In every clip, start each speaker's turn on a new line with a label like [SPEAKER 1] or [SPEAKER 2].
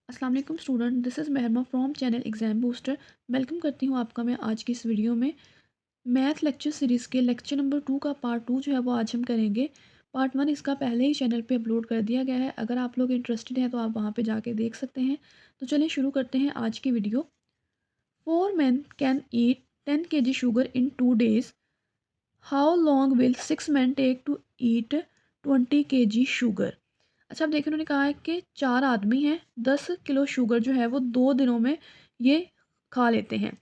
[SPEAKER 1] अस्सलाम वालेकुम student, this is Mehrama from channel exam booster. Welcome करती हूँ आपका मैं आज की इस वीडियो में। मैथ लेक्चर सीरीज़ के लेक्चर नंबर 2 का पार्ट 2 जो है वो आज हम करेंगे। पार्ट 1 इसका पहले ही चैनल पे अपलोड कर दिया गया है। अगर आप लोग इंटरेस्टेड हैं तो आप वहाँ पे जाके देख सकते हैं। तो चलिए शुरू करते हैं आज की video. 4 men can eat 10 kg sugar in 2 days। How long will 6 men take to eat 20 kg sugar. अच्छा, अब देखिए उन्होंने कहा है कि 4 आदमी हैं, 10 किलो शुगर जो है वो 2 दिनों में ये खा लेते हैं।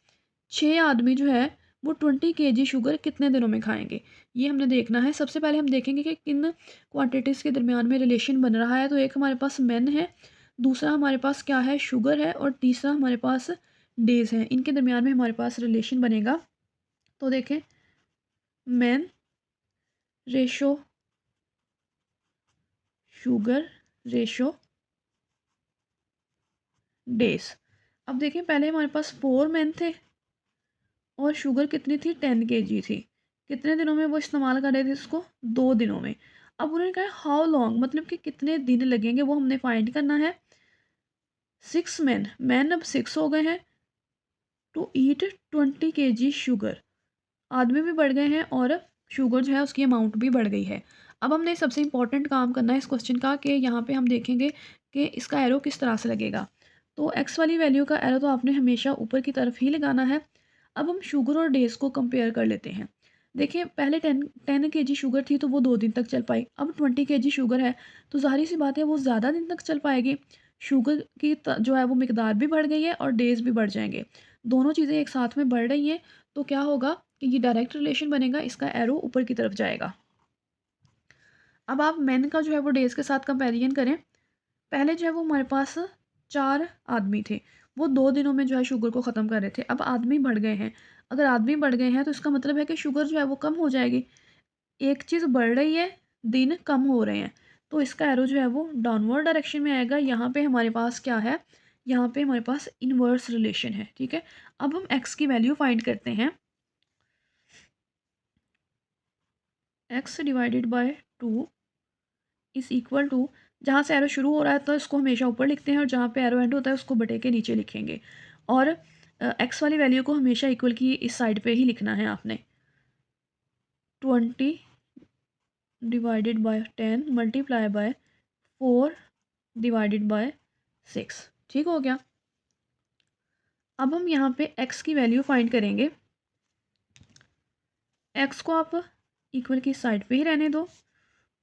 [SPEAKER 1] 6 आदमी जो है वो 20 केजी शुगर कितने दिनों में खाएँगे? ये हमने देखना है। सबसे पहले हम देखेंगे कि किन क्वांटिटीज़ के दरमियान में रिलेशन बन रहा है। तो एक हमारे पास मेन है, दूसरा हमारे पास क्या है शुगर है और तीसरा हमारे पास डेज़ है। इनके दरमियान में हमारे पास रिलेशन बनेगा। तो देखें, main ratio sugar ratio days. अब देखें, पहले हमारे पास 4 मेन थे और शुगर कितनी थी 10 केजी थी। कितने दिनों में वो इस्तेमाल कर रहे थे इसको? 2 दिनों में। अब उन्होंने कहा हाउ लॉन्ग, मतलब कि कितने दिन लगेंगे वो हमने फाइंड करना है। 6 मैन अब 6 हो गए हैं टू ईट 20 केजी शुगर। आदमी भी बढ़ गए हैं और शुगर जो है उसकी अमाउंट भी बढ़ गई है। अब हमने सबसे इम्पोर्टेंट काम करना है इस क्वेश्चन का कि यहाँ पे हम देखेंगे कि इसका एरो किस तरह से लगेगा। तो एक्स वाली वैल्यू का एरो तो आपने हमेशा ऊपर की तरफ ही लगाना है। अब हम शुगर और डेज़ को कंपेयर कर लेते हैं। देखिए, पहले 10 केजी शुगर थी तो वो 2 दिन तक चल पाई। अब 20 केजी शुगर है तो ज़ाहिर-सी बात है वो ज़्यादा दिन तक चल पाएगी। शुगर की जो है वो मिकदार भी बढ़ गई है और डेज़ भी बढ़ जाएँगे। दोनों चीज़ें एक साथ में बढ़ रही हैं, तो क्या होगा कि ये डायरेक्ट रिलेशन बनेगा, इसका एरो ऊपर की तरफ जाएगा। अब आप मेन का जो है वो डेज़ के साथ कंपैरिज़न करें। पहले जो है वो हमारे पास 4 आदमी थे। वो 2 दिनों में जो है शुगर को ख़त्म कर रहे थे। अब आदमी बढ़ गए हैं। अगर आदमी बढ़ गए हैं तो इसका मतलब है कि शुगर जो है वो कम हो जाएगी। एक चीज़ बढ़ रही है, दिन कम हो रहे हैं। तो इसका एरो जो है वो डाउनवर्ड डायरेक्शन में आएगा। यहाँ पे हमारे पास क्या है? यहाँ पे हमारे पास इनवर्स रिलेशन है, ठीक है? अब हम एक्स की वैल्यू फाइंड करते हैं। X divided by 2 is equal to, जहाँ से एरो शुरू हो रहा है तो इसको हमेशा ऊपर लिखते हैं और जहाँ पे एरो एंड होता है उसको बटे के नीचे लिखेंगे। और एक्स वाली वैल्यू को हमेशा इक्वल की इस साइड पे ही लिखना है आपने। 20 divided by 10 multiply by 4 divided by 6। ठीक हो गया। अब हम यहाँ पे एक्स की वैल्यू फाइंड करेंगे। एक्स को आप इक्वल की साइड पे ही रहने दो।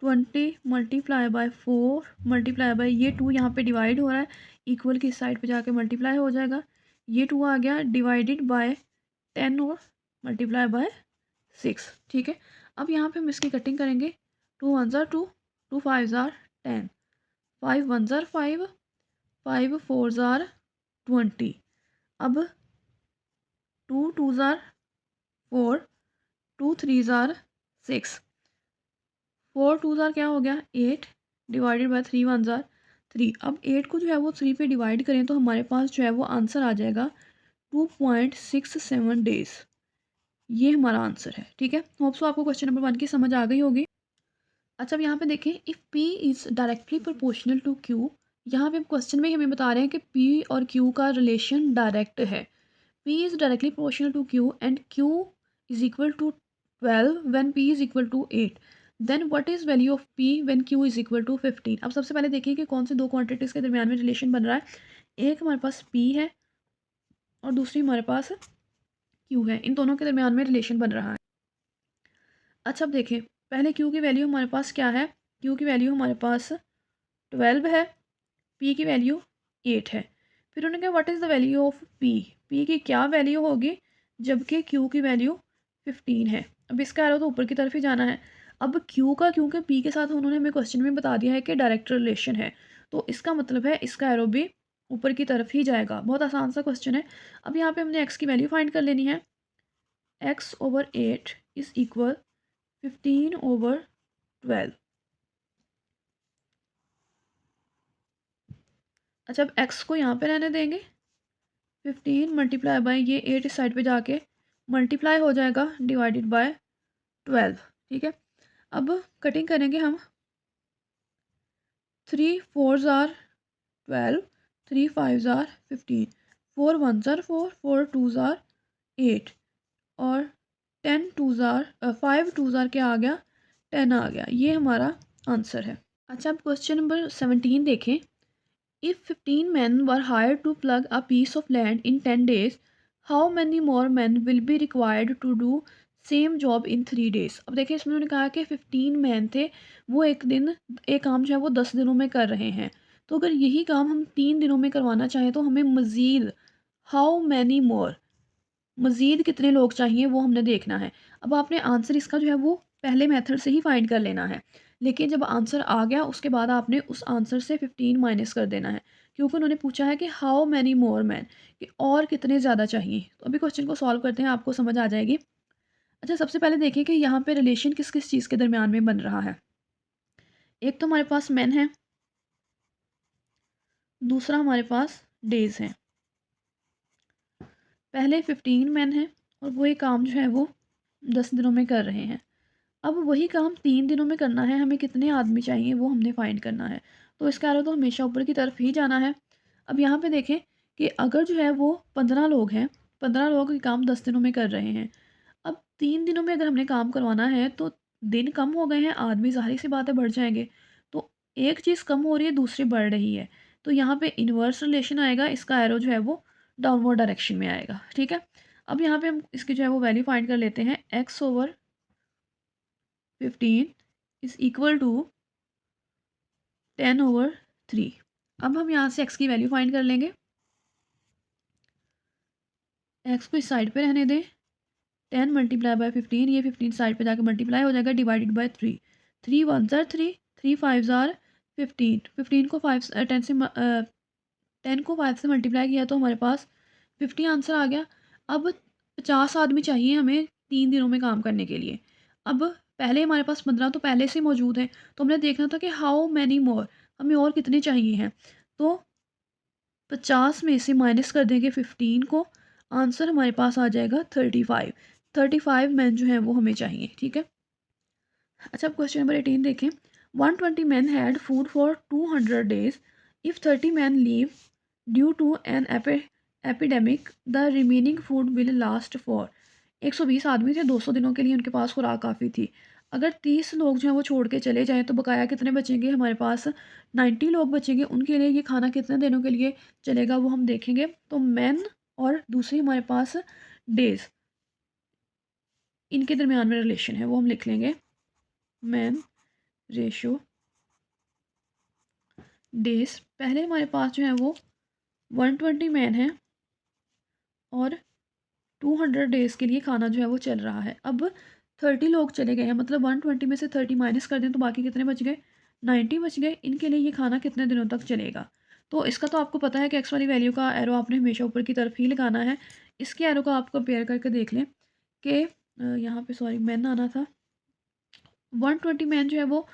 [SPEAKER 1] 20 मल्टीप्लाई बाय 4 मल्टीप्लाई बाय ये 2 यहाँ पे डिवाइड हो रहा है, इक्वल की साइड पे जाके मल्टीप्लाई हो जाएगा। ये 2 आ गया डिवाइडेड बाय 10 और मल्टीप्लाई बाय 6। ठीक है। अब यहाँ पे हम इसकी कटिंग करेंगे। 2 1 ज़ार 2, 2 5 ज़ार 10, 5 1 ज़ार 5, 5 4 ज़ार 20। अब 2 2 ज़ार 4, 2 3 ज़ार 6, 4 2 ज़ार क्या हो गया 8 डिवाइडेड बाय 3 1 ज़ार 3। अब 8 को जो है वो 3 पे डिवाइड करें तो हमारे पास जो है वो आंसर आ जाएगा 2.67 डेज़। ये हमारा आंसर है, ठीक है। होप सो आपको क्वेश्चन नंबर 1 की समझ आ गई होगी। अच्छा, अब यहाँ पे देखें, if P is directly proportional to Q। यहाँ पे क्वेश्चन में ही हमें बता रहे हैं कि P और Q का रिलेशन डायरेक्ट है। P is directly proportional to Q and Q is equal to 12 when P is equal to 8. Then what is value of P when Q is equal to 15? अब सबसे पहले देखिए कि कौन से दो क्वांटिटीज़ के दरमियान में रिलेशन बन रहा है। एक हमारे पास P है और दूसरी हमारे पास Q है। इन दोनों के दरमियान में रिलेशन बन रहा है। अच्छा, अब देखें, पहले Q की वैल्यू हमारे पास क्या है? Q की वैल्यू हमारे पास 12 है, P की वैल्यू 8 है। फिर उन्होंने कहा what is the value of P? P की क्या वैल्यू होगी जबकि Q की वैल्यू 15 है। अब इसका एरो तो ऊपर की तरफ ही जाना है। अब Q का, क्योंकि P के साथ उन्होंने हमें क्वेश्चन में बता दिया है कि डायरेक्ट रिलेशन है, तो इसका मतलब है इसका एरो भी ऊपर की तरफ ही जाएगा। बहुत आसान सा क्वेश्चन है। अब यहाँ पे हमने x की वैल्यू फाइंड कर लेनी है। x over 8 is equal 15 over 12। अच्छा, अब x को यहाँ पे रहने देंगे। 15 मल्टीप्लाई बाय ये 8 इस साइड पे जाके मल्टीप्लाई हो जाएगा डिवाइडेड बाय 12। ठीक है। अब कटिंग करेंगे हम। 3 4 ज़ार 12, 3 5 आर 15, 4 1 आर 4, 4 2 आर 8 और 10 2 आर 5 2 आर क्या आ गया, 10 आ गया। ये हमारा आंसर है। अच्छा, अब क्वेश्चन नंबर 17 देखें। If 15 men were hired to plug a piece of land in 10 days, how many more men will be required to do same job in 3 days? अब देखिए, इसमें उन्होंने कहा कि 15 मैन थे, वो एक काम जो है वो 10 दिनों में कर रहे हैं। तो अगर यही काम हम 3 दिनों में करवाना चाहें तो हमें मज़ीद हाउ मैनी मोर, मज़ीद कितने लोग चाहिए वो हमने देखना है। अब आपने आंसर इसका जो है वो पहले मेथड से ही फाइंड कर लेना है, लेकिन जब आंसर आ गया उसके बाद आपने उस आंसर से 15 माइनस कर देना है, क्योंकि उन्होंने पूछा है कि हाउ मैनी मोर मैन, कि और कितने ज़्यादा चाहिए। तो अभी क्वेश्चन को सॉल्व करते हैं, आपको समझ आ जाएगी। अच्छा, सबसे पहले देखिए कि यहाँ पे रिलेशन किस किस चीज़ के दरमियान में बन रहा है। एक तो हमारे पास मैन है, दूसरा हमारे पास डेज़ हैं। पहले 15 मैन हैं और वो ये काम जो है वो 10 दिनों में कर रहे हैं। अब वही काम 3 दिनों में करना है, हमें कितने आदमी चाहिए वो हमने फाइंड करना है। तो इसका एरो तो हमेशा ऊपर की तरफ ही जाना है। अब यहाँ पे देखें कि अगर जो है वो 15 लोग हैं, 15 लोग ये काम 10 दिनों में कर रहे हैं। अब 3 दिनों में अगर हमने काम करवाना है तो दिन कम हो गए हैं, आदमी ज़ाहिर-सी बात है बढ़ जाएँगे। तो एक चीज़ कम हो रही है, दूसरी बढ़ रही है। तो यहाँ पे इन्वर्स रिलेशन आएगा, इसका एरो जो है वो डाउनवर्ड डायरेक्शन में आएगा, ठीक है? अब यहाँ पे हम इसकी जो है वो वैल्यू फाइंड कर लेते हैं। x/15 is equal to 10/3। अब हम यहाँ से x की वैल्यू फाइंड कर लेंगे। x को इस साइड पे रहने दें। 10 मल्टीप्लाई बाय 15, ये 15 साइड पे जाकर मल्टीप्लाई हो जाएगा, डिवाइडेड बाय 3। 3 1 ज़ार 3, 3 5 ज़ार 15। 15 को 5 10 को 5 से मल्टीप्लाई किया तो हमारे पास 50 आंसर आ गया। अब 50 आदमी चाहिए हमें 3 दिनों में काम करने के लिए। अब पहले हमारे पास 15 तो पहले से मौजूद हैं, तो हमने देखना था कि हाउ मैनी मोर, हमें और कितने चाहिए हैं। तो 50 में से माइनस कर देंगे 15 को, आंसर हमारे पास आ जाएगा 35। 35 मैन जो हैं वो हमें चाहिए, ठीक है। अच्छा, अब क्वेश्चन नंबर 18 देखें। 120 man had food for 200 days. If 30 man leave due to an epidemic the remaining food will last for. 120 आदमी थे, 200 दिनों के लिए उनके पास खुराक काफ़ी थी। अगर 30 लोग जो हैं वो छोड़ के चले जाएँ तो बकाया कितने बचेंगे? हमारे पास 90 लोग बचेंगे, उनके लिए ये खाना कितने दिनों के लिए चलेगा वो हम देखेंगे। तो मैन और दूसरी हमारे पास डेज़, इनके दरमियान में रिलेशन है, वो हम लिख लेंगे। मैन रेशो डेज़, पहले हमारे पास जो है वो 120 मैन है और 200 डेज़ के लिए खाना जो है वो चल रहा है। अब 30 लोग चले गए हैं, मतलब 120 में से 30 माइनस कर दें तो बाकी कितने बच गए? 90 बच गए। इनके लिए ये खाना कितने दिनों तक चलेगा? तो इसका तो आपको पता है कि एक्स वाली वैल्यू का एरो आपने हमेशा ऊपर की तरफ ही लगाना है। इसके एरो का आप कंपेयर करके देख लें कि यहाँ पे सॉरी मैन आना था। 120 मैन जो है वो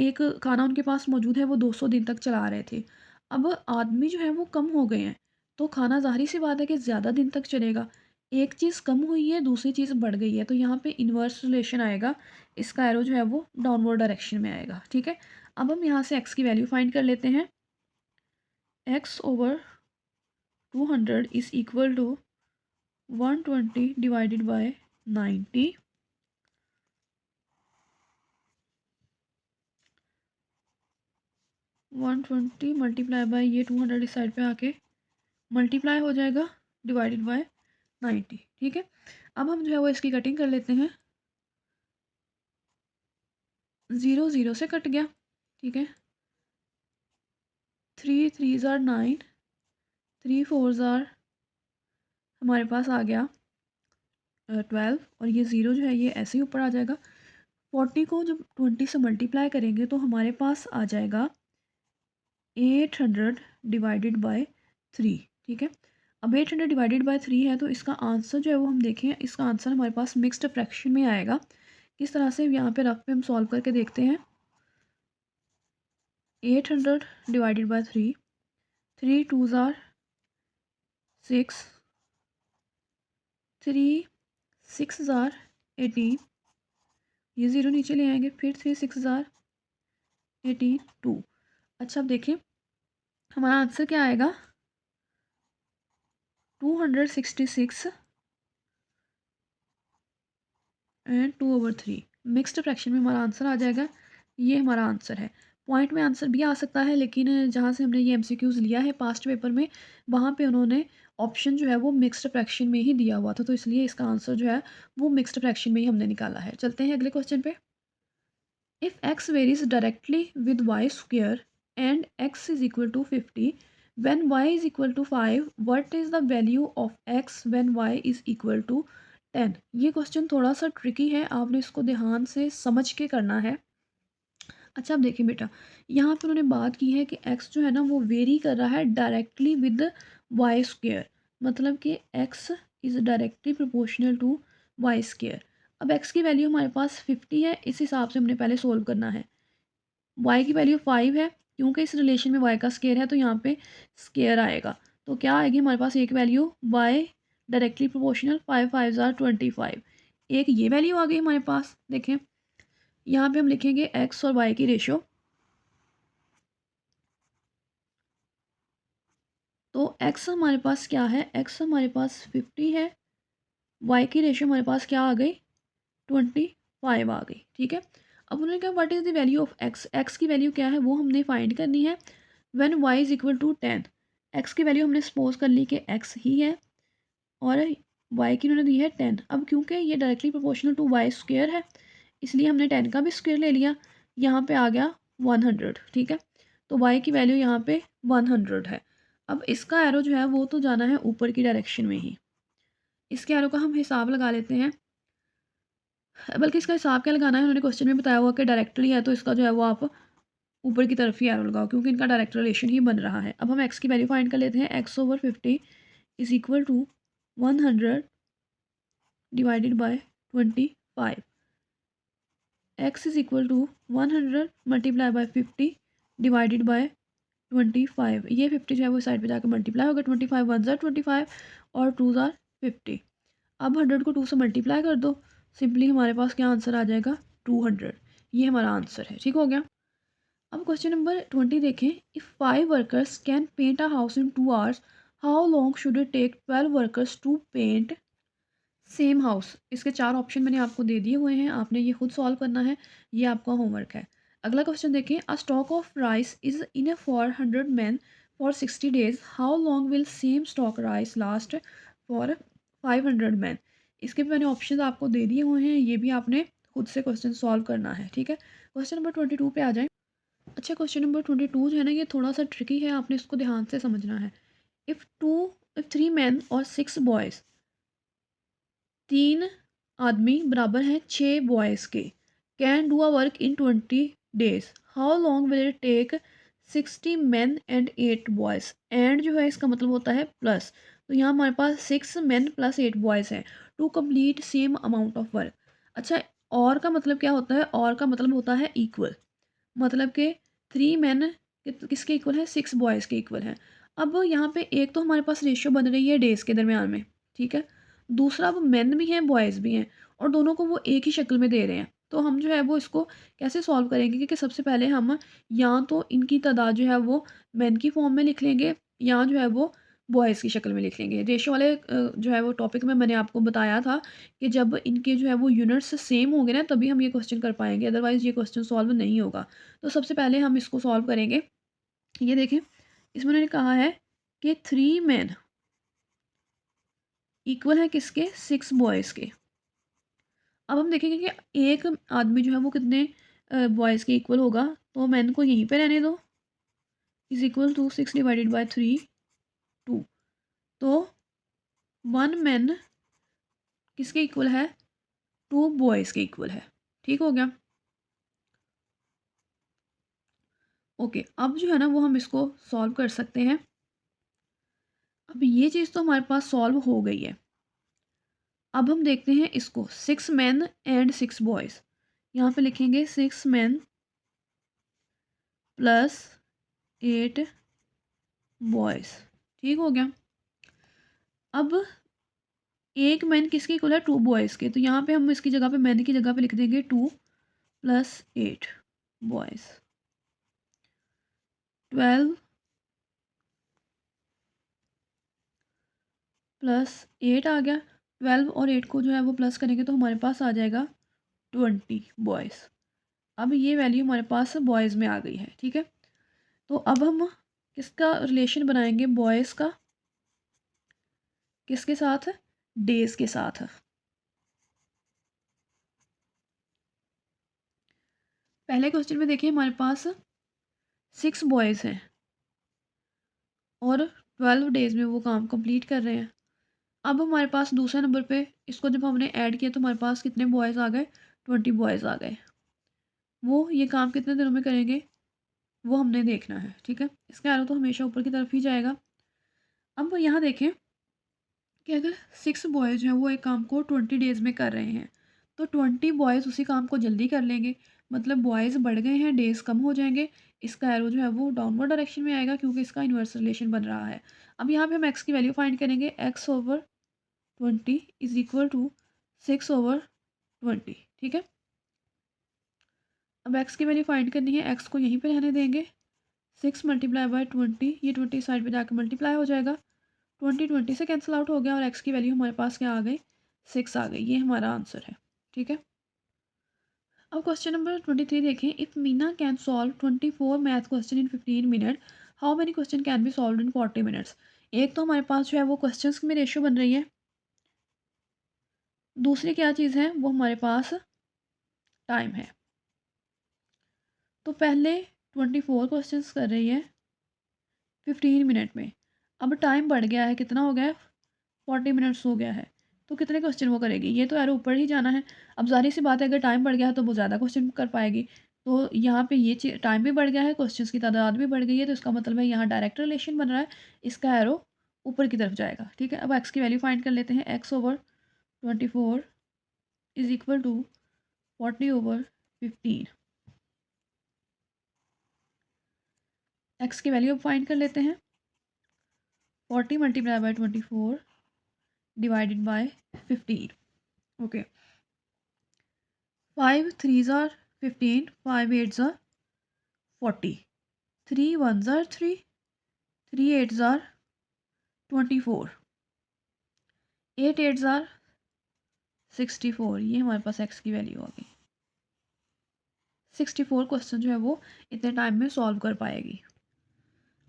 [SPEAKER 1] एक खाना उनके पास मौजूद है, वो 200 दिन तक चला रहे थे। अब आदमी जो है वो कम हो गए हैं, तो खाना ज़ाहिर-सी बात है कि ज़्यादा दिन तक चलेगा। एक चीज़ कम हुई है, दूसरी चीज़ बढ़ गई है, तो यहाँ पे इन्वर्स रिलेशन आएगा। इसका एरो जो है वो डाउनवर्ड डायरेक्शन में आएगा, ठीक है। अब हम यहाँ से एक्स की वैल्यू फाइंड कर लेते हैं। x/200 is equal to 120 divided by 90। 120 multiply by ये 200 इस साइड पे आके मल्टीप्लाई हो जाएगा, डिवाइडेड बाय 90, ठीक है। अब हम जो है वो इसकी कटिंग कर लेते हैं। 0 0 से कट गया, ठीक है। 3 3 ज़ार 9, 3 4 ज़ार हमारे पास आ गया 12 और ये 0 जो है ये ऐसे ही ऊपर आ जाएगा। 40 को जब 20 से मल्टीप्लाई करेंगे तो हमारे पास आ जाएगा 800 डिवाइडेड बाय 3, ठीक है। अब 800 डिवाइडेड बाय 3 है तो इसका आंसर जो है वो हम देखें, इसका आंसर हमारे पास मिक्स्ड फ्रैक्शन में आएगा। किस तरह से, यहाँ पे रफ पे हम सॉल्व करके देखते हैं। 800 डिवाइडेड बाय 3, 3 2 ज़ार 6, 3 6 ज़ार 18, ये 0 नीचे ले आएंगे, फिर 3 6 ज़ार 18 2। अच्छा, अब देखें हमारा आंसर क्या आएगा, 266 एंड 2/3। मिक्स्ड फ्रैक्शन में हमारा आंसर आ जाएगा। ये हमारा आंसर है। पॉइंट में आंसर भी आ सकता है, लेकिन जहाँ से हमने ये एमसीक्यूज़ लिया है पास्ट पेपर में, वहाँ पे उन्होंने ऑप्शन जो है वो मिक्स्ड फ्रैक्शन में ही दिया हुआ था, तो इसलिए इसका आंसर जो है वो मिक्स्ड फ्रैक्शन में ही हमने निकाला है। चलते हैं अगले क्वेश्चन पे। If x varies directly with y square and x is equal to 50 when y is equal to 5, what is the value of x when y is equal to 10। ये question थोड़ा सा ट्रिकी है, आपने इसको ध्यान से समझ के करना है। अच्छा, अब देखिए बेटा, यहाँ पे उन्होंने बात की है कि एक्स जो है ना वो वेरी कर रहा है डायरेक्टली विद वाई स्क्वेयर, मतलब कि x is directly proportional to y square. अब एक्स की वैल्यू हमारे पास 50 है, इस हिसाब से हमने पहले सोल्व करना है। वाई की वैल्यू 5 है, क्योंकि इस रिलेशन में वाई का स्केयर है तो यहाँ पे स्केयर आएगा। तो क्या आएगी हमारे पास एक वैल्यू, वाई डायरेक्टली प्रोपोर्शनल 5 5 ज़ार 25। एक ये वैल्यू आ गई हमारे पास। देखें यहाँ पे हम लिखेंगे एक्स और वाई की रेशो। तो एक्स हमारे पास क्या है, एक्स हमारे पास 50 है, वाई की रेशो हमारे पास क्या आ गई, 25 आ गई। ठीक है, अब उन्होंने कहा what is the value of x, x की वैल्यू क्या है वो हमने फाइंड करनी है when y is equal to 10। X की वैल्यू हमने सपोज कर ली कि एक्स ही है और वाई की उन्होंने दी है 10। अब क्योंकि ये directly proportional to y square है, इसलिए हमने 10 का भी स्क्वेयर ले लिया। यहाँ पे आ गया 100। ठीक है, तो वाई की वैल्यू यहाँ पे 100 है। अब इसका एरो जो है वो तो जाना है ऊपर की डायरेक्शन में ही। इसके एरो का हम हिसाब लगा लेते हैं, बल्कि इसका हिसाब क्या लगाना है, उन्होंने क्वेश्चन में बताया हुआ कि डायरेक्टली है, तो इसका जो है वो आप ऊपर की तरफ ही एरो लगाओ, क्योंकि इनका डायरेक्ट रिलेशन ही बन रहा है। अब हम एक्स की वैल्यू फाइंड कर लेते हैं। X over 50 is equal to 100 divided by 25। X is equal to 100 multiply by 50 divided by 25। ये 50 जो है वो साइड पे जाकर मल्टीप्लाई होगा। 25 1 ज़ार 25 और 2 ज़ार 50। अब 100 को 2 से मल्टीप्लाई कर दो, सिंपली हमारे पास क्या आंसर आ जाएगा, 200। ये हमारा आंसर है। ठीक हो गया। अब क्वेश्चन नंबर 20 देखें। If 5 workers can paint a house in 2 hours, how long should it take 12 workers to paint same house. इसके 4 ऑप्शन मैंने आपको दे दिए हुए हैं, आपने ये खुद सॉल्व करना है, ये आपका होमवर्क है। अगला क्वेश्चन देखें। A stock of rice is in for 100 man for 60 days, how long will same stock rice last for 500 man. इसके भी मैंने ऑप्शन आपको दे दिए हुए हैं, ये भी आपने खुद से क्वेश्चन सॉल्व करना है। ठीक है, क्वेश्चन नंबर 22 पे आ जाए। अच्छा, क्वेश्चन नंबर 22 जो है ना ये थोड़ा सा ट्रिकी है, आपने इसको ध्यान से समझना है। इफ़ टू इफ़ 3 मैन और 6 बॉयज़, 3 आदमी बराबर हैं 6 बॉयज़ के, can do a work in 20 days, how long will it take 60 man and 8 boys. And जो है इसका मतलब होता है प्लस, तो यहाँ हमारे पास 6 मैन प्लस 8 बॉयज़ हैं to complete same amount of work. अच्छा, और का मतलब क्या होता है, और का मतलब होता है इक्वल, मतलब कि 3 मैन किसके इक्वल है, 6 बॉयज़ के इक्वल है। अब यहाँ पे एक तो हमारे पास रेशियो बन रही है डेज़ के दरमियान में, ठीक है, दूसरा अब मेन भी हैं बॉयज़ भी हैं, और दोनों को वो एक ही शक्ल में दे रहे हैं। तो हम जो है वो इसको कैसे सॉल्व करेंगे, क्योंकि सबसे पहले हम या तो इनकी तादाद जो है वो मेन की फॉर्म में लिख लेंगे, या जो है वो बॉयज़ की शक्ल में लिख लेंगे। रेशियो वाले जो है वो टॉपिक में मैंने आपको बताया था कि जब इनके जो है वो यूनिट्स सेम होंगे ना, तभी हम ये क्वेश्चन कर पाएंगे, अदरवाइज़ ये क्वेश्चन सॉल्व नहीं होगा। तो सबसे पहले हम इसको सॉल्व करेंगे। ये देखें, इसमें उन्होंने कहा है कि 3 मैन इक्वल है किसके, 6 बॉयज़ के। अब हम देखेंगे कि एक आदमी जो है वो कितने बॉयज़ के इक्वल होगा, तो मैन को यहीं पे रहने दो, is equal to 6 divided by 3 2। तो 1 मैन किसके इक्वल है, 2 बॉयज़ के इक्वल है। ठीक हो गया। ओके, अब जो है ना वो हम इसको सॉल्व कर सकते हैं। अब ये चीज़ तो हमारे पास सॉल्व हो गई है। अब हम देखते हैं इसको, 6 मैन एंड 6 बॉयज़। यहाँ पे लिखेंगे 6 मैन प्लस 8 बॉयज़। ठीक हो गया। अब एक मैन किसके इक्वल है, 2 बॉयज़ के, तो यहाँ पे हम इसकी जगह पे, मैन की जगह पे लिख देंगे 2 प्लस 8 बॉयज़, 12 प्लस 8 आ गया। 12 और 8 को जो है वो प्लस करेंगे तो हमारे पास आ जाएगा 20 बॉयज़। अब ये वैल्यू हमारे पास बॉयज़ में आ गई है, ठीक है। तो अब हम किसका रिलेशन बनाएंगे, बॉयज़ का किसके साथ, डेज़ के साथ। पहले क्वेश्चन में देखिए हमारे पास 6 बॉयज़ हैं और 12 डेज़ में वो काम कंप्लीट कर रहे हैं। अब हमारे पास दूसरे नंबर पे इसको जब हमने ऐड किया तो हमारे पास कितने बॉयज़ आ गए, 20 बॉयज़ आ गए। वो ये काम कितने दिनों में करेंगे वो हमने देखना है, ठीक है। इसका एरो तो हमेशा ऊपर की तरफ ही जाएगा। अब यहाँ देखें कि अगर 6 बॉयज़ हैं वो एक काम को 20 डेज़ में कर रहे हैं, तो 20 बॉयज़ उसी काम को जल्दी कर लेंगे, मतलब बॉयज़ बढ़ गए हैं, डेज़ कम हो जाएँगे। इसका एरो जो है वो डाउनवर्ड डायरेक्शन में आएगा क्योंकि इसका इन्वर्स रिलेशन बन रहा है। अब यहाँ पे हम एक्स की वैल्यू फाइंड करेंगे, x/20 इज़ इक्वल टू 6/20, ठीक है। अब एक्स की वैल्यू फाइंड करनी है, एक्स को यहीं पे रहने देंगे। 6 मल्टीप्लाई बाय 20, ये 20 साइड पे जाकर मल्टीप्लाई हो जाएगा। 20 20 से कैंसिल आउट हो गया और एक्स की वैल्यू हमारे पास क्या आ गई, 6 आ गई। ये हमारा आंसर है, ठीक है। अब क्वेश्चन नंबर 23 देखें। If Meena can solve 24 math question in 15 minute, how many question can be solve in 40 minutes. एक तो हमारे पास जो है वो क्वेश्चंस में रेशियो बन रही है, दूसरी क्या चीज़ है वो हमारे पास टाइम है। तो पहले 24 क्वेश्चंस कर रही है 15 मिनट में, अब टाइम बढ़ गया है, कितना हो गया है, 40 मिनट्स हो गया है। तो कितने क्वेश्चन वो करेगी, ये तो यार ऊपर ही जाना है। अब ज़ाहिर सी बात है अगर टाइम बढ़ गया है तो वो ज़्यादा क्वेश्चन कर पाएगी। तो यहाँ पे ये टाइम भी बढ़ गया है, क्वेश्चंस की तादाद भी बढ़ गई है, तो इसका मतलब है यहाँ डायरेक्ट रिलेशन बन रहा है, इसका एरो ऊपर की तरफ जाएगा, ठीक है। अब एक्स की वैल्यू फाइंड कर लेते हैं। x/24 is equal to 40/15। X की वैल्यू अब फाइंड कर लेते हैं। 40 multiply by 24 divided by 15, okay. 5 3s are 15, 5 8s are 40, 3 1s are 3, 3 8s are 24, 8 8s are 64। ये हमारे पास एक्स की वैल्यू आ गई। 64 क्वेश्चन जो है वो इतने टाइम में सॉल्व कर पाएगी।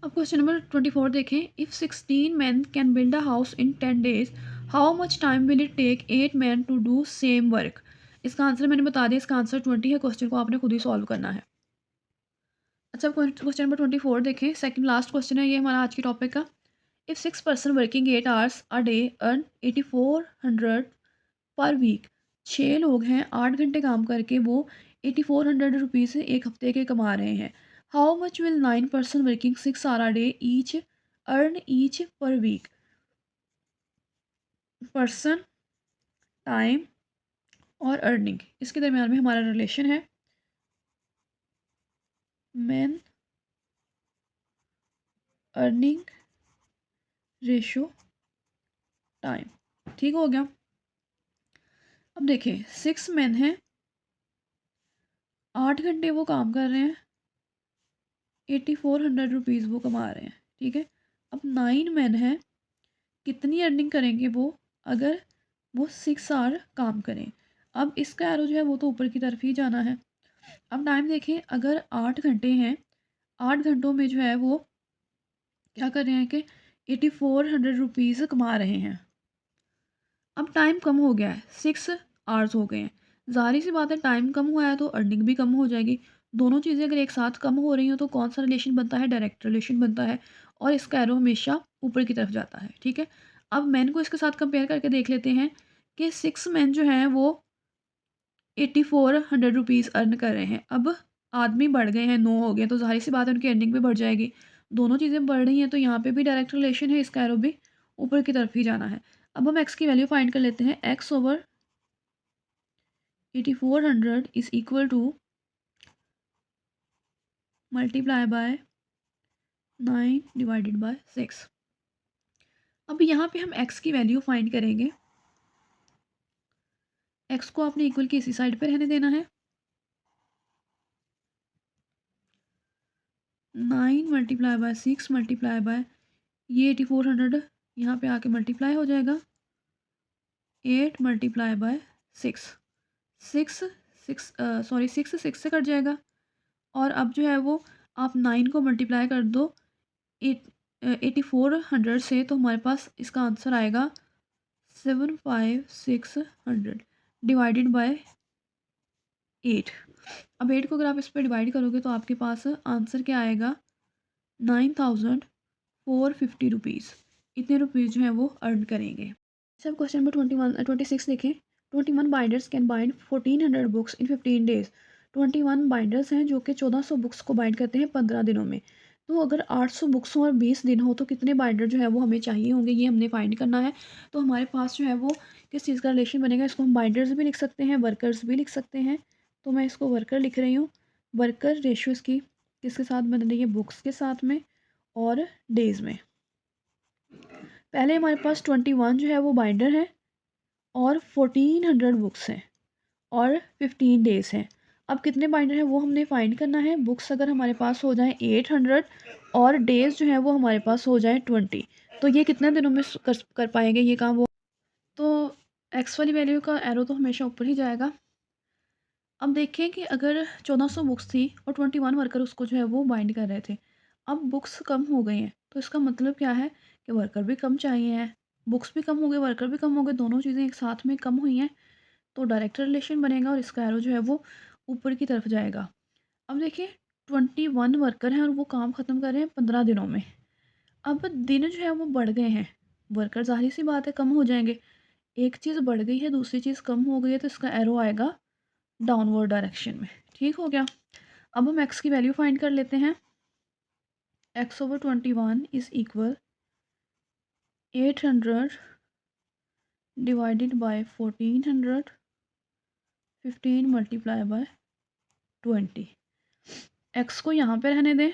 [SPEAKER 1] अब क्वेश्चन नंबर 24 देखें। If 16 men can build a house in 10 days, how much time will it take 8 men to do same work. इसका आंसर मैंने बता दिया, इसका आंसर 20 है। क्वेश्चन को आपने खुद ही सॉल्व करना है। अच्छा, क्वेश्चन नंबर 24 देखें, सेकंड लास्ट क्वेश्चन है ये हमारा आज के टॉपिक का। If 6 person working 8 hours a day earn 8400 per week, 6 लोग हैं 8 घंटे काम करके वो 8400 रुपीज़ एक हफ्ते के कमा रहे हैं। How much will 9 person working 6 hour a day each earn each per week. Person, time और अर्निंग, इसके दरमियान में हमारा रिलेशन है मैन अर्निंग रेशो टाइम, ठीक हो गया। अब देखिए 6 मैन हैं, 8 घंटे वो काम कर रहे हैं, 8400 रुपीज़ वो कमा रहे हैं, ठीक है। अब 9 मैन हैं, कितनी अर्निंग करेंगे वो अगर वो 6 आवर काम करें। अब इसका एरो जो है वो तो ऊपर की तरफ ही जाना है। अब टाइम देखें, अगर 8 घंटे हैं, 8 घंटों में जो है वो क्या कर रहे हैं कि 8400 रुपीज़ कमा रहे हैं। अब टाइम कम हो गया है, 6 आवर्स हो गए हैं। ज़ाहिर सी बात है टाइम कम हुआ है तो अर्निंग भी कम हो जाएगी। दोनों चीज़ें अगर एक साथ कम हो रही हो तो कौन सा रिलेशन बनता है, डायरेक्ट रिलेशन बनता है, और इसका एरो हमेशा ऊपर की तरफ जाता है, ठीक है। अब मैन को इसके साथ कंपेयर करके देख लेते हैं कि 6 मैन जो हैं वो 8400 रुपीज़ अर्न कर रहे हैं। अब आदमी बढ़ गए हैं, 9 हो गए, तो ज़ाहिर सी बात है उनकी अर्निंग भी बढ़ जाएगी। दोनों चीज़ें बढ़ रही हैं तो यहाँ पे भी डायरेक्ट रिलेशन है, इसका एरो भी ऊपर की तरफ ही जाना है। अब हम एक्स की वैल्यू फाइंड कर लेते हैं। x/8400 is equal to multiply by 9 divided by 6। अब यहाँ पे हम एक्स की वैल्यू फाइंड करेंगे। एक्स को आपने इक्वल की इसी साइड पे रहने देना है। 9 मल्टीप्लाई बाय 6 मल्टीप्लाई बाय ये 8400 यहाँ पे आके मल्टीप्लाई हो जाएगा, 8 मल्टीप्लाई बाय 6, 6 6 सॉरी 6 6 से कट जाएगा। और अब जो है वो आप 9 को मल्टीप्लाई कर दो 8400 से, तो हमारे पास इसका आंसर आएगा 75600 डिवाइडेड बाय 8। अब 8 को अगर आप इस पर डिवाइड करोगे तो आपके पास आंसर क्या आएगा, 9450 रुपीज़। इतने रुपीज़ जो है वो अर्न करेंगे। सब क्वेश्चन नंबर 26 देखें। 21 binders can bind 1400 books in 15 days. 21 binders हैं जो कि 1400 बुक्स को बाइंड करते हैं 15 दिनों में। तो अगर 800 बुक्स हो और 20 दिन हो तो कितने बाइंडर जो है वो हमें चाहिए होंगे, ये हमने फाइंड करना है। तो हमारे पास जो है वो किस चीज़ का रिलेशन बनेगा, इसको हम बाइंडर्स भी लिख सकते हैं, वर्कर्स भी लिख सकते हैं। तो मैं इसको वर्कर लिख रही हूँ। वर्कर रेशियो इसकी किसके साथ बन रही है, बुक्स के साथ में और डेज़ में। पहले हमारे पास 21 जो है वो बाइंडर है और 1400 बुक्स हैं और 15 डेज़ हैं। अब कितने बाइंडर हैं वो हमने फाइंड करना है। बुक्स अगर हमारे पास हो जाएं 800 और डेज़ जो है वो हमारे पास हो जाएं 20, तो ये कितने दिनों में कर पाएंगे ये काम वो। तो एक्स वाली वैल्यू का एरो तो हमेशा ऊपर ही जाएगा। अब देखें कि अगर 1400 बुक्स थी और 21 वर्कर उसको जो है वो बाइंड कर रहे थे। अब बुक्स कम हो गई हैं तो इसका मतलब क्या है कि वर्कर भी कम चाहिए हैं। बुक्स भी कम हो गए, वर्कर भी कम हो गए, दोनों चीज़ें एक साथ में कम हुई हैं, तो डायरेक्ट रिलेशन बनेगा और इसका एरो जो है वो ऊपर की तरफ जाएगा। अब देखिए 21 वर्कर हैं और वो काम ख़त्म कर रहे हैं 15 दिनों में। अब दिन जो है वो बढ़ गए हैं, वर्कर ज़ाहिर सी बात है कम हो जाएंगे। एक चीज़ बढ़ गई है, दूसरी चीज़ कम हो गई है, तो इसका एरो आएगा डाउनवर्ड डायरेक्शन में। ठीक हो गया। अब हम एक्स की वैल्यू फाइंड कर लेते हैं। x/21 is equal 800 divided by 1400, 15 multiply by 20। X को यहाँ पे रहने दें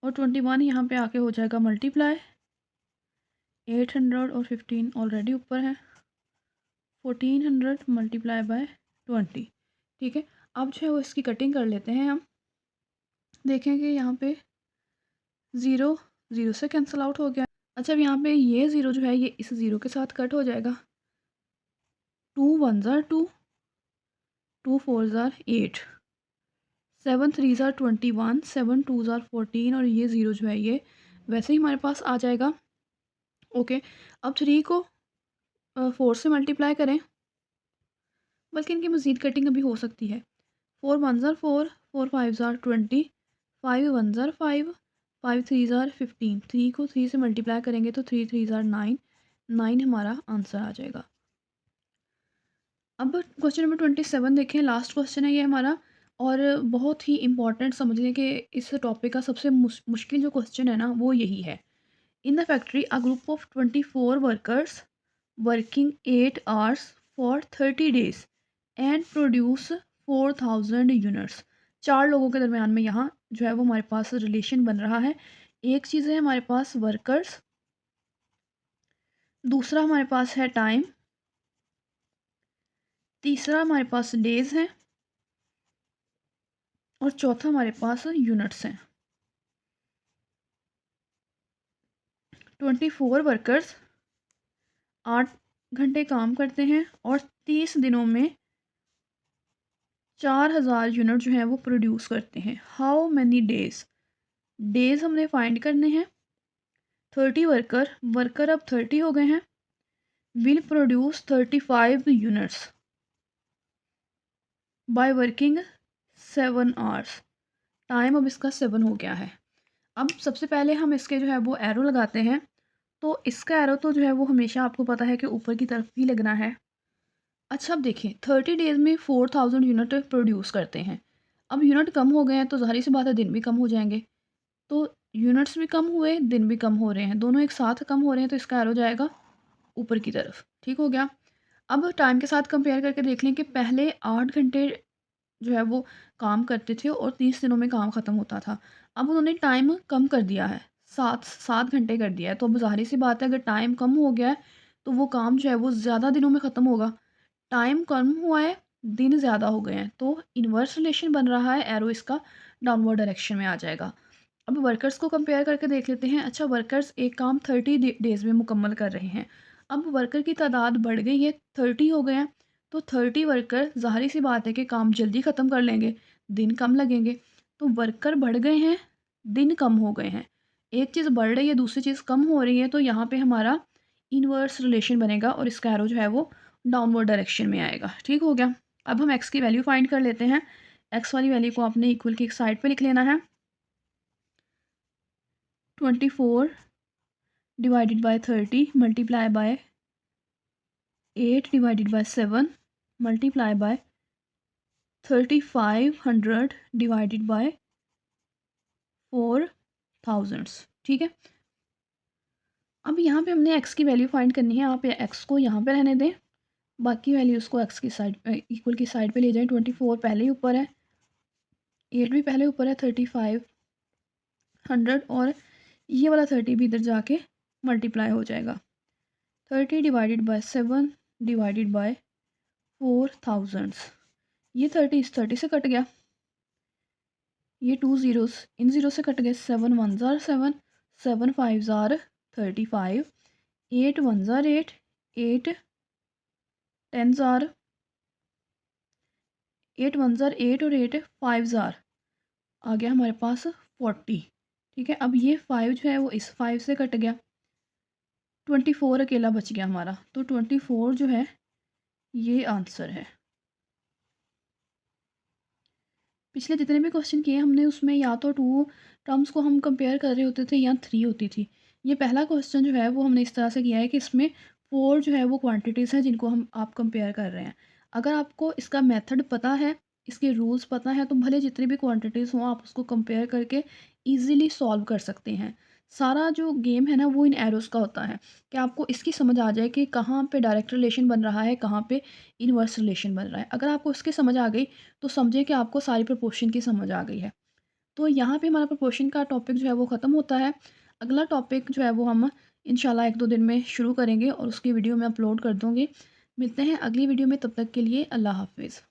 [SPEAKER 1] और 21 यहाँ पे आके हो जाएगा मल्टीप्लाई। 800 और 15 ऑलरेडी ऊपर है, 1400 मल्टीप्लाई बाय 20। ठीक है। अब जो है वो इसकी कटिंग कर लेते हैं हम। देखेंगे यहाँ पे 0 0 से कैंसिल आउट हो गया। अच्छा, अब यहाँ पे ये 0 जो है ये इस 0 के साथ कट हो जाएगा। 2 1 ज़ार 2, 2 4 ज़ार 8, 7 3 ज़ार 21, 7 2 ज़ार 14 और ये 0 जो है ये वैसे ही हमारे पास आ जाएगा। ओके। अब 3 को 4 से मल्टीप्लाई करें, बल्कि इनकी मज़ीद कटिंग अभी हो सकती है। 4 1 ज़ार 4, 4 5 ज़ार 20, 5 1 ज़ार 5, 5 3 ज़ार 15। 3 को 3 से मल्टीप्लाई करेंगे तो 3 3 ज़ार 9, 9 हमारा आंसर आ जाएगा। अब क्वेश्चन नंबर 27 देखें, लास्ट क्वेश्चन है ये हमारा और बहुत ही इम्पॉर्टेंट। समझने के इस टॉपिक का सबसे मुश्किल जो क्वेश्चन है ना वो यही है। In the factory a group of 24 workers working 8 hours for 30 days and produce 4000 units. 4 लोगों के दरमियान में यहाँ जो है वो हमारे पास रिलेशन बन रहा है। एक चीज़ है हमारे पास वर्कर्स, दूसरा हमारे पास है टाइम, तीसरा हमारे पास डेज है और चौथा हमारे पास यूनिट्स हैं। 24 वर्कर्स 8 घंटे काम करते हैं और 30 दिनों में 4000 यूनिट जो है वो प्रोड्यूस करते हैं। हाउ मैनी डेज, डेज हमने फाइंड करने हैं। 30 वर्कर अब 30 हो गए हैं, will produce 35 units by working 7 hours. Time अब इसका 7 हो गया है। अब सबसे पहले हम इसके जो है वो एरो लगाते हैं। तो इसका एरो तो जो है वो हमेशा आपको पता है कि ऊपर की तरफ ही लगना है। अच्छा, अब देखिए 30 डेज़ में 4000 यूनिट प्रोड्यूस करते हैं। अब यूनिट कम हो गए हैं तो ज़ाहिर सी बात है दिन भी कम हो जाएंगे। तो यूनिट्स भी कम हुए, दिन भी कम हो रहे हैं, दोनों एक साथ कम हो रहे हैं, तो इसका एरो जाएगा ऊपर की तरफ। ठीक हो गया। अब टाइम के साथ कंपेयर करके देख लें कि पहले 8 घंटे जो है वो काम करते थे और 30 दिनों में काम ख़त्म होता था। अब उन्होंने टाइम कम कर दिया है, 7 घंटे कर दिया है। तो अब ज़ाहिर सी बात है अगर टाइम कम हो गया है तो वो काम जो है वो ज़्यादा दिनों में ख़त्म होगा। टाइम कम हुआ है, दिन ज़्यादा हो गए हैं, तो इन्वर्स रिलेशन बन रहा है, एरो इसका डाउनवर्ड डायरेक्शन में आ जाएगा। अब वर्कर्स को कंपेयर करके देख लेते हैं। अच्छा, वर्कर्स एक काम 30 डेज़ में मुकम्मल कर रहे हैं। अब वर्कर की तादाद बढ़ गई है, 30 हो गए हैं, तो 30 वर्कर ज़ाहिर-सी बात है कि काम जल्दी ख़त्म कर लेंगे, दिन कम लगेंगे। तो वर्कर बढ़ गए हैं, दिन कम हो गए हैं। एक चीज़ बढ़ रही है, दूसरी चीज़ कम हो रही है, तो यहाँ पे हमारा इनवर्स रिलेशन बनेगा और इसका एरो जो है वो डाउनवर्ड डायरेक्शन में आएगा। ठीक हो गया? अब हम एक्स की वैल्यू फाइंड कर लेते हैं। एक्स वाली वैल्यू को आपने इक्वल की एक साइड पे लिख लेना है। 24 divided by 30 multiply by 8 divided by 7 multiply by 3500 divided by 4000। ठीक है, अब यहाँ पे हमने x की वैल्यू फाइंड करनी है। आप x को यहाँ पे रहने दें, बाकी वैल्यूज़ को x की साइड इक्वल की साइड पे ले जाएं। 24 पहले ही ऊपर है, 8 भी पहले ऊपर है, 3500 और ये वाला 30 भी इधर जाके मल्टीप्लाई हो जाएगा। 30 डिवाइडेड बाय 7 डिवाइडेड बाय 4000। ये 30 इस 30 से कट गया, ये 2 ज़ीरोस इन ज़ीरो से कट गए। 7 1 ज़ार 7, 7 5 ज़ार 35, 8 1 ज़ार 8, 8 10 ज़ार 8 1 ज़ार 8 और 8 5 ज़ार आ गया हमारे पास 40। ठीक है, अब ये 5 जो है वो इस 5 से कट गया, 24 अकेला बच गया हमारा। तो 24 जो है ये आंसर है। पिछले जितने भी क्वेश्चन किए हमने उसमें या तो 2 टर्म्स को हम कंपेयर कर रहे होते थे या 3 होती थी। ये पहला क्वेश्चन जो है वो हमने इस तरह से किया है कि इसमें 4 जो है वो क्वांटिटीज़ हैं जिनको आप कंपेयर कर रहे हैं। अगर आपको इसका मेथड पता है, इसके रूल्स पता है, तो भले जितनी भी क्वांटिटीज़ हों आप उसको कंपेयर करके ईज़िली सॉल्व कर सकते हैं। सारा जो गेम है ना वो इन एरोज़ का होता है कि आपको इसकी समझ आ जाए कि कहाँ पे डायरेक्ट रिलेशन बन रहा है, कहाँ पे इनवर्स रिलेशन बन रहा है। अगर आपको इसकी समझ आ गई तो समझें कि आपको सारी प्रोपोर्शन की समझ आ गई है। तो यहाँ पे हमारा प्रोपोर्शन का टॉपिक जो है वो ख़त्म होता है। अगला टॉपिक जो है वो हम इंशाल्लाह 1-2 दिन में शुरू करेंगे और उसकी वीडियो मैं अपलोड कर दूँगी। मिलते हैं अगली वीडियो में, तब तक के लिए अल्लाह हाफ़िज़।